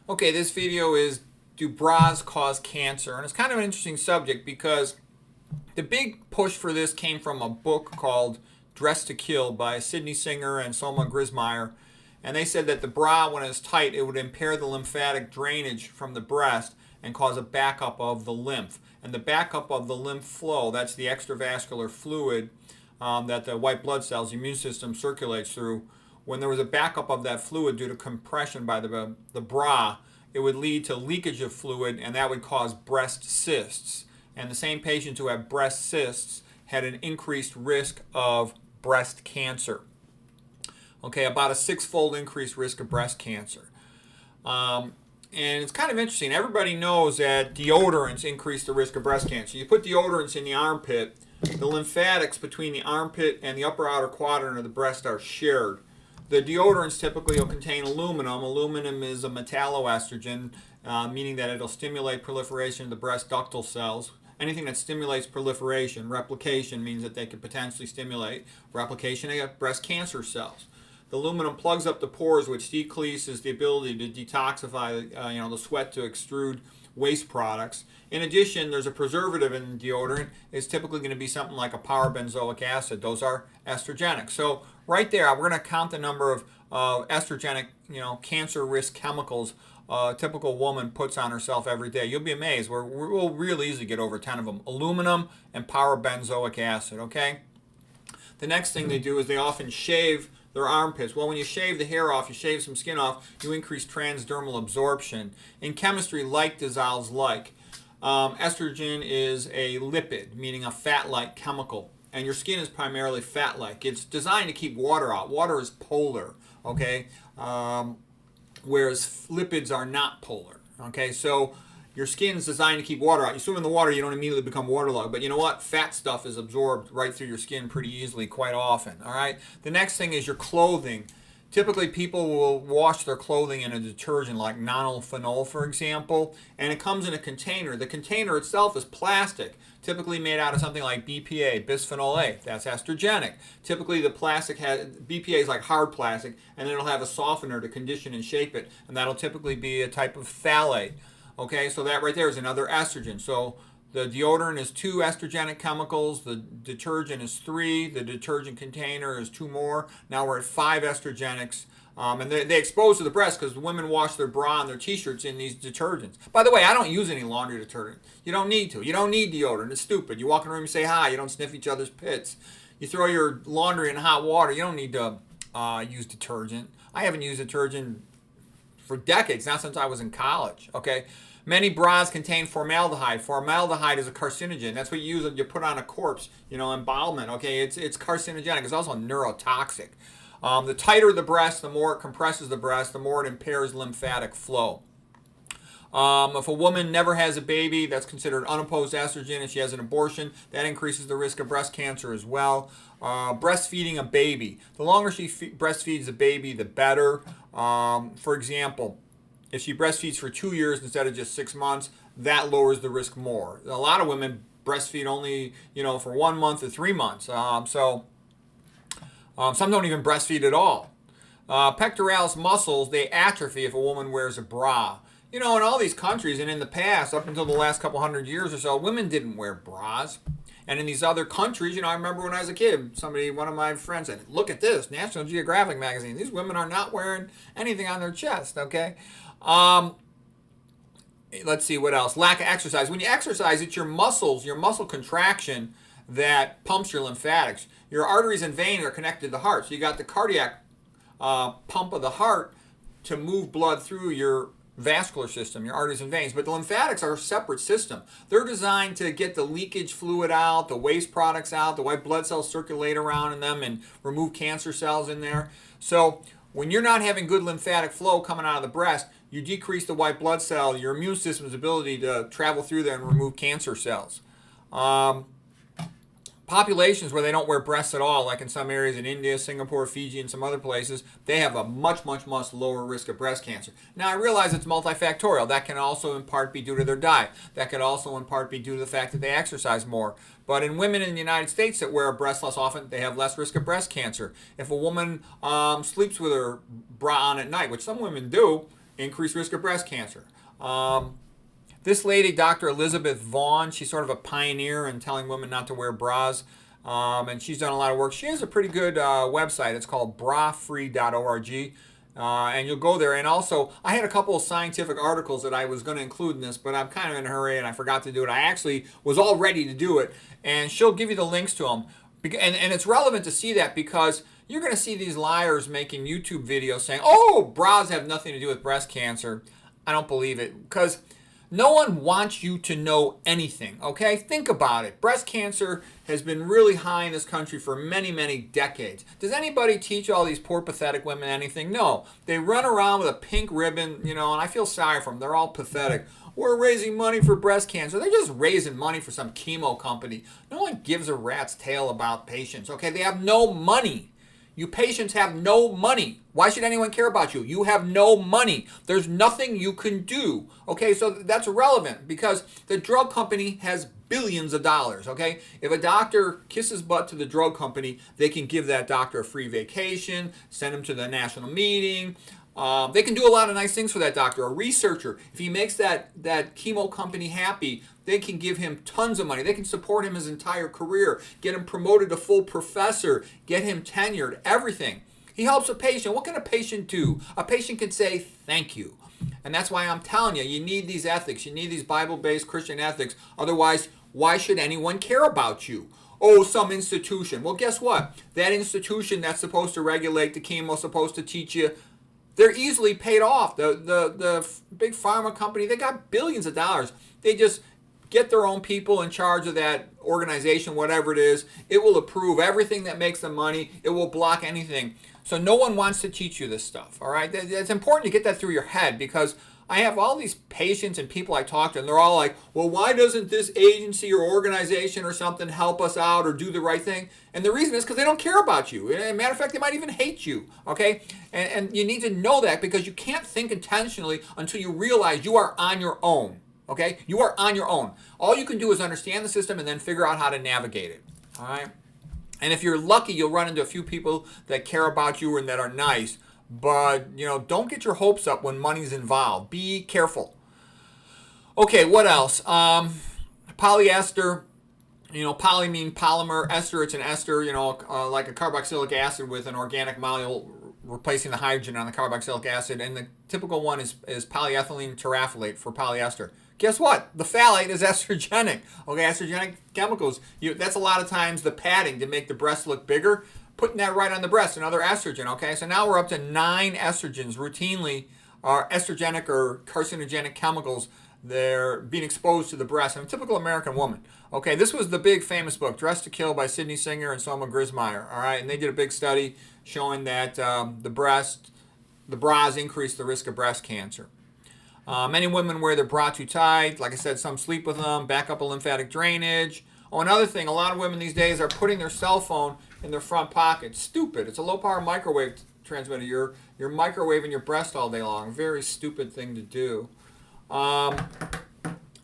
Okay, this video is, do bras cause cancer? And it's kind of an interesting subject because the big push for this came from a book called Dress to Kill by Sidney Singer and Soma Grismeyer. And they said that the bra, when it's tight, it would impair the lymphatic drainage from the breast and cause a backup of the lymph. And the backup of the lymph flow, that's the extravascular fluid that the white blood cells, the immune system circulates through. When there was a backup of that fluid due to compression by the bra, it would lead to leakage of fluid, and that would cause breast cysts. And the same patients who have breast cysts had an increased risk of breast cancer. Okay, about a six-fold increased risk of breast cancer. And it's kind of interesting. Everybody knows that deodorants increase the risk of breast cancer. You put deodorants in the armpit, the lymphatics between the armpit and the upper outer quadrant of the breast are shared. The deodorants typically will contain aluminum. Aluminum is a metalloestrogen, meaning that it'll stimulate proliferation of the breast ductal cells. Anything that stimulates proliferation, replication means that they could potentially stimulate replication of breast cancer cells. The aluminum plugs up the pores, which decreases the ability to detoxify, the sweat to extrude waste products. In addition, there's a preservative in deodorant. It's typically going to be something like a power-benzoic acid. Those are estrogenic. So right there, we're going to count the number of estrogenic, cancer risk chemicals a typical woman puts on herself every day. You'll be amazed. We'll really easily get over 10 of them. Aluminum and power-benzoic acid, okay? The next thing they do is they often shave their armpits. Well, when you shave the hair off, you shave some skin off, you increase transdermal absorption. In chemistry, like dissolves like. Estrogen is a lipid, meaning a fat-like chemical. And your skin is primarily fat-like. It's designed to keep water out. Water is polar, okay? Whereas lipids are not polar, okay? So your skin is designed to keep water out. You swim in the water, you don't immediately become waterlogged. But you know what? Fat stuff is absorbed right through your skin pretty easily quite often, all right? The next thing is your clothing. Typically, people will wash their clothing in a detergent like nonylphenol, for example, and it comes in a container. The container itself is plastic, typically made out of something like BPA, bisphenol A. That's estrogenic. Typically, the plastic has BPA is like hard plastic, and then it'll have a softener to condition and shape it, and that'll typically be a type of phthalate. Okay, so that right there is another estrogen. So the deodorant is 2 estrogenic chemicals. The detergent is 3. The detergent container is 2 more. Now we're at 5 estrogenics. And they expose to the breast because women wash their bra and their t-shirts in these detergents. By the way, I don't use any laundry detergent. You don't need to. You don't need deodorant. It's stupid. You walk in the room and say hi. You don't sniff each other's pits. You throw your laundry in hot water. You don't need to use detergent. I haven't used detergent for decades, not since I was in college, okay? Many bras contain formaldehyde. Formaldehyde is a carcinogen. That's what you use when you put on a corpse, embalmment, okay? It's carcinogenic. It's also neurotoxic. The tighter the breast, the more it compresses the breast, the more it impairs lymphatic flow. If a woman never has a baby, that's considered unopposed estrogen. If she has an abortion, that increases the risk of breast cancer as well. Breastfeeding a baby. The longer she breastfeeds a baby, the better. For example, if she breastfeeds for 2 years instead of just 6 months, that lowers the risk more. A lot of women breastfeed only, for 1 month or 3 months. Some don't even breastfeed at all. Pectoralis muscles, they atrophy if a woman wears a bra. In all these countries and in the past, up until the last couple hundred years or so, women didn't wear bras. And in these other countries, I remember when I was a kid, one of my friends said, look at this, National Geographic magazine. These women are not wearing anything on their chest, okay? Let's see what else. Lack of exercise. When you exercise, it's your muscles, your muscle contraction that pumps your lymphatics. Your arteries and veins are connected to the heart. So you got the cardiac pump of the heart to move blood through your vascular system, your arteries and veins. But the lymphatics are a separate system. They're designed to get the leakage fluid out, the waste products out, the white blood cells circulate around in them and remove cancer cells in there. So when you're not having good lymphatic flow coming out of the breast, you decrease the white blood cell, your immune system's ability to travel through there and remove cancer cells. Populations where they don't wear breasts at all, like in some areas in India, Singapore, Fiji, and some other places, they have a much, much, much lower risk of breast cancer. Now, I realize it's multifactorial. That can also in part be due to their diet. That could also in part be due to the fact that they exercise more. But in women in the United States that wear a breast less often, they have less risk of breast cancer. If a woman sleeps with her bra on at night, which some women do, increased risk of breast cancer. This lady, Dr. Elizabeth Vaughn, she's sort of a pioneer in telling women not to wear bras. And she's done a lot of work. She has a pretty good website. It's called brafree.org. And you'll go there. And also, I had a couple of scientific articles that I was going to include in this, but I'm kind of in a hurry and I forgot to do it. I actually was all ready to do it. And she'll give you the links to them. And it's relevant to see that because you're going to see these liars making YouTube videos saying, oh, bras have nothing to do with breast cancer. I don't believe it because no one wants you to know anything, okay? Think about it. Breast cancer has been really high in this country for many, many decades. Does anybody teach all these poor, pathetic women anything? No. They run around with a pink ribbon, and I feel sorry for them. They're all pathetic. We're raising money for breast cancer. They're just raising money for some chemo company. No one gives a rat's tail about patients, okay? They have no money. You patients have no money. Why should anyone care about you? You have no money. There's nothing you can do. Okay, so that's irrelevant because the drug company has billions of dollars. Okay, if a doctor kisses butt to the drug company, they can give that doctor a free vacation, send him to the national meeting. They can do a lot of nice things for that doctor. A researcher, if he makes that chemo company happy, they can give him tons of money. They can support him his entire career, get him promoted to full professor, get him tenured, everything. He helps a patient. What can a patient do? A patient can say thank you. And that's why I'm telling you, you need these ethics. You need these Bible-based Christian ethics. Otherwise, why should anyone care about you? Oh, some institution. Well, guess what? That institution that's supposed to regulate the chemo, supposed to teach you, they're easily paid off. The big pharma company, they got billions of dollars. They just get their own people in charge of that organization, whatever it is. It will approve everything that makes them money. It will block anything. So no one wants to teach you this stuff, all right? It's important to get that through your head because I have all these patients and people I talk to, and they're all like, well, why doesn't this agency or organization or something help us out or do the right thing? And the reason is because they don't care about you. As a matter of fact, they might even hate you, okay? And you need to know that because you can't think intentionally until you realize you are on your own, okay? You are on your own. All you can do is understand the system and then figure out how to navigate it, all right? And if you're lucky, you'll run into a few people that care about you and that are nice. But, don't get your hopes up when money's involved. Be careful. Okay, what else? Polyester. Poly mean polymer. Ester, it's an ester, like a carboxylic acid with an organic molecule replacing the hydrogen on the carboxylic acid. And the typical one is polyethylene terephthalate for polyester. Guess what? The phthalate is estrogenic. Okay, estrogenic chemicals. That's a lot of times the padding to make the breast look bigger. Putting that right on the breast, another estrogen, okay? So now we're up to 9 estrogens routinely are estrogenic or carcinogenic chemicals. They're being exposed to the breast in a typical American woman. Okay, this was the big famous book, Dressed to Kill by Sidney Singer and Soma Grismeyer, all right? And they did a big study showing that the bras increase the risk of breast cancer. Many women wear their bra too tight. Like I said, some sleep with them, back up a lymphatic drainage. Oh, another thing, a lot of women these days are putting their cell phone in their front pocket. Stupid. It's a low-power microwave transmitter. You're microwaving your breast all day long. Very stupid thing to do.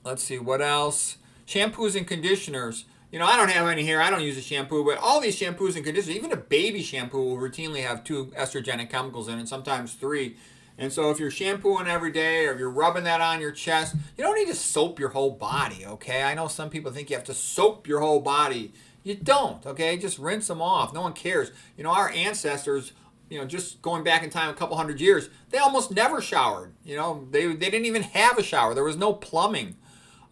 Let's see, what else? Shampoos and conditioners. I don't have any here. I don't use a shampoo, but all these shampoos and conditioners, even a baby shampoo will routinely have 2 estrogenic chemicals in it, sometimes 3. And so if you're shampooing every day or if you're rubbing that on your chest, you don't need to soap your whole body, okay? I know some people think you have to soap your whole body. You don't, okay? Just rinse them off. No one cares. Our ancestors, just going back in time a couple hundred years, they almost never showered. They didn't even have a shower. There was no plumbing.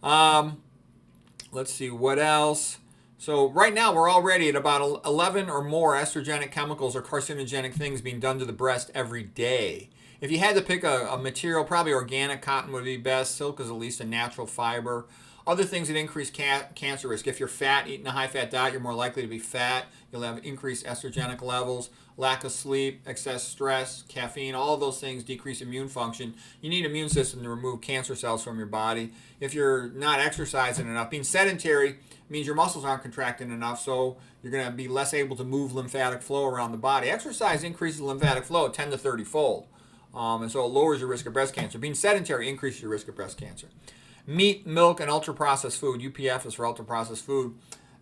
Let's see, what else? So right now we're already at about 11 or more estrogenic chemicals or carcinogenic things being done to the breast every day. If you had to pick a material, probably organic cotton would be best. Silk is at least a natural fiber. Other things that increase cancer risk. If you're fat, eating a high-fat diet, you're more likely to be fat. You'll have increased estrogenic levels. Lack of sleep, excess stress, caffeine, all of those things decrease immune function. You need an immune system to remove cancer cells from your body. If you're not exercising enough, being sedentary means your muscles aren't contracting enough, so you're going to be less able to move lymphatic flow around the body. Exercise increases lymphatic flow 10 to 30-fold. And so it lowers your risk of breast cancer. Being sedentary increases your risk of breast cancer. Meat, milk, and ultra-processed food, UPF is for ultra-processed food,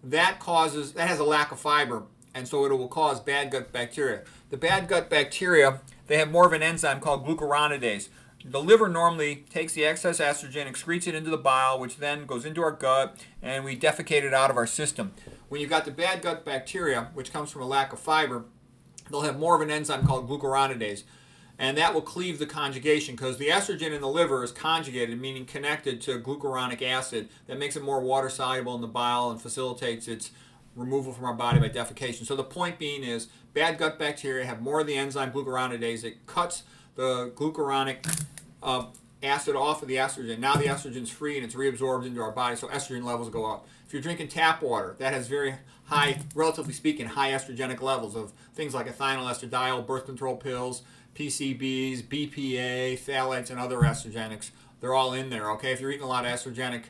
that has a lack of fiber, and so it will cause bad gut bacteria. The bad gut bacteria, they have more of an enzyme called glucuronidase. The liver normally takes the excess estrogen, excretes it into the bile, which then goes into our gut, and we defecate it out of our system. When you've got the bad gut bacteria, which comes from a lack of fiber, they'll have more of an enzyme called glucuronidase, and that will cleave the conjugation because the estrogen in the liver is conjugated, meaning connected to glucuronic acid. That makes it more water soluble in the bile and facilitates its removal from our body by defecation. So the point being is bad gut bacteria have more of the enzyme glucuronidase. It cuts the glucuronic acid off of the estrogen. Now the estrogen's free and it's reabsorbed into our body, so estrogen levels go up. If you're drinking tap water, that has very high, relatively speaking, high estrogenic levels of things like ethinyl estradiol, birth control pills, PCBs, BPA, phthalates, and other estrogenics. They're all in there, okay? If you're eating a lot of estrogenic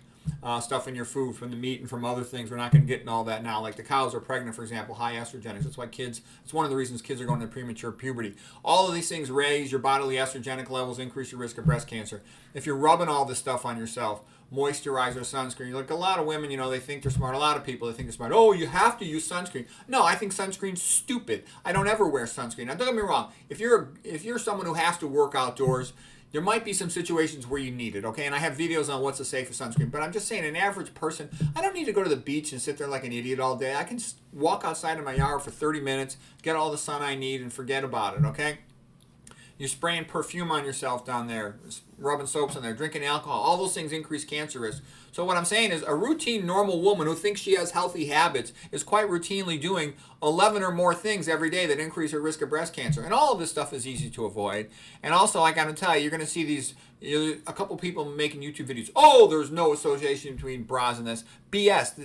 stuff in your food from the meat and from other things, we're not going to get in all that now. Like the cows are pregnant, for example, high estrogenics. That's why it's one of the reasons kids are going into premature puberty. All of these things raise your bodily estrogenic levels, increase your risk of breast cancer. If you're rubbing all this stuff on yourself, moisturizer, sunscreen, like a lot of women, they think they're smart. A lot of people, they think they're smart. Oh, you have to use sunscreen. No, I think sunscreen's stupid. I don't ever wear sunscreen. Now, don't get me wrong. If you're someone who has to work outdoors, there might be some situations where you need it, okay? And I have videos on what's the safest sunscreen. But I'm just saying, an average person, I don't need to go to the beach and sit there like an idiot all day. I can walk outside in my yard for 30 minutes, get all the sun I need, and forget about it, okay? You're spraying perfume on yourself down there, rubbing soaps on there, drinking alcohol. All those things increase cancer risk. So what I'm saying is a routine normal woman who thinks she has healthy habits is quite routinely doing 11 or more things every day that increase her risk of breast cancer. And all of this stuff is easy to avoid. And also, I got to tell you, you're going to see a couple people making YouTube videos. Oh, there's no association between bras and this. BS.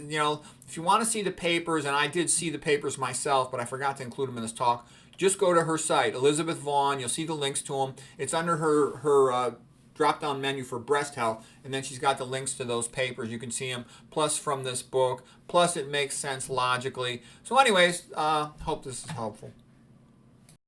If you want to see the papers, and I did see the papers myself, but I forgot to include them in this talk, just go to her site, Elizabeth Vaughn. You'll see the links to them. It's under her drop-down menu for breast health, and then she's got the links to those papers. You can see them, plus from this book. Plus, it makes sense logically. So anyways, hope this is helpful.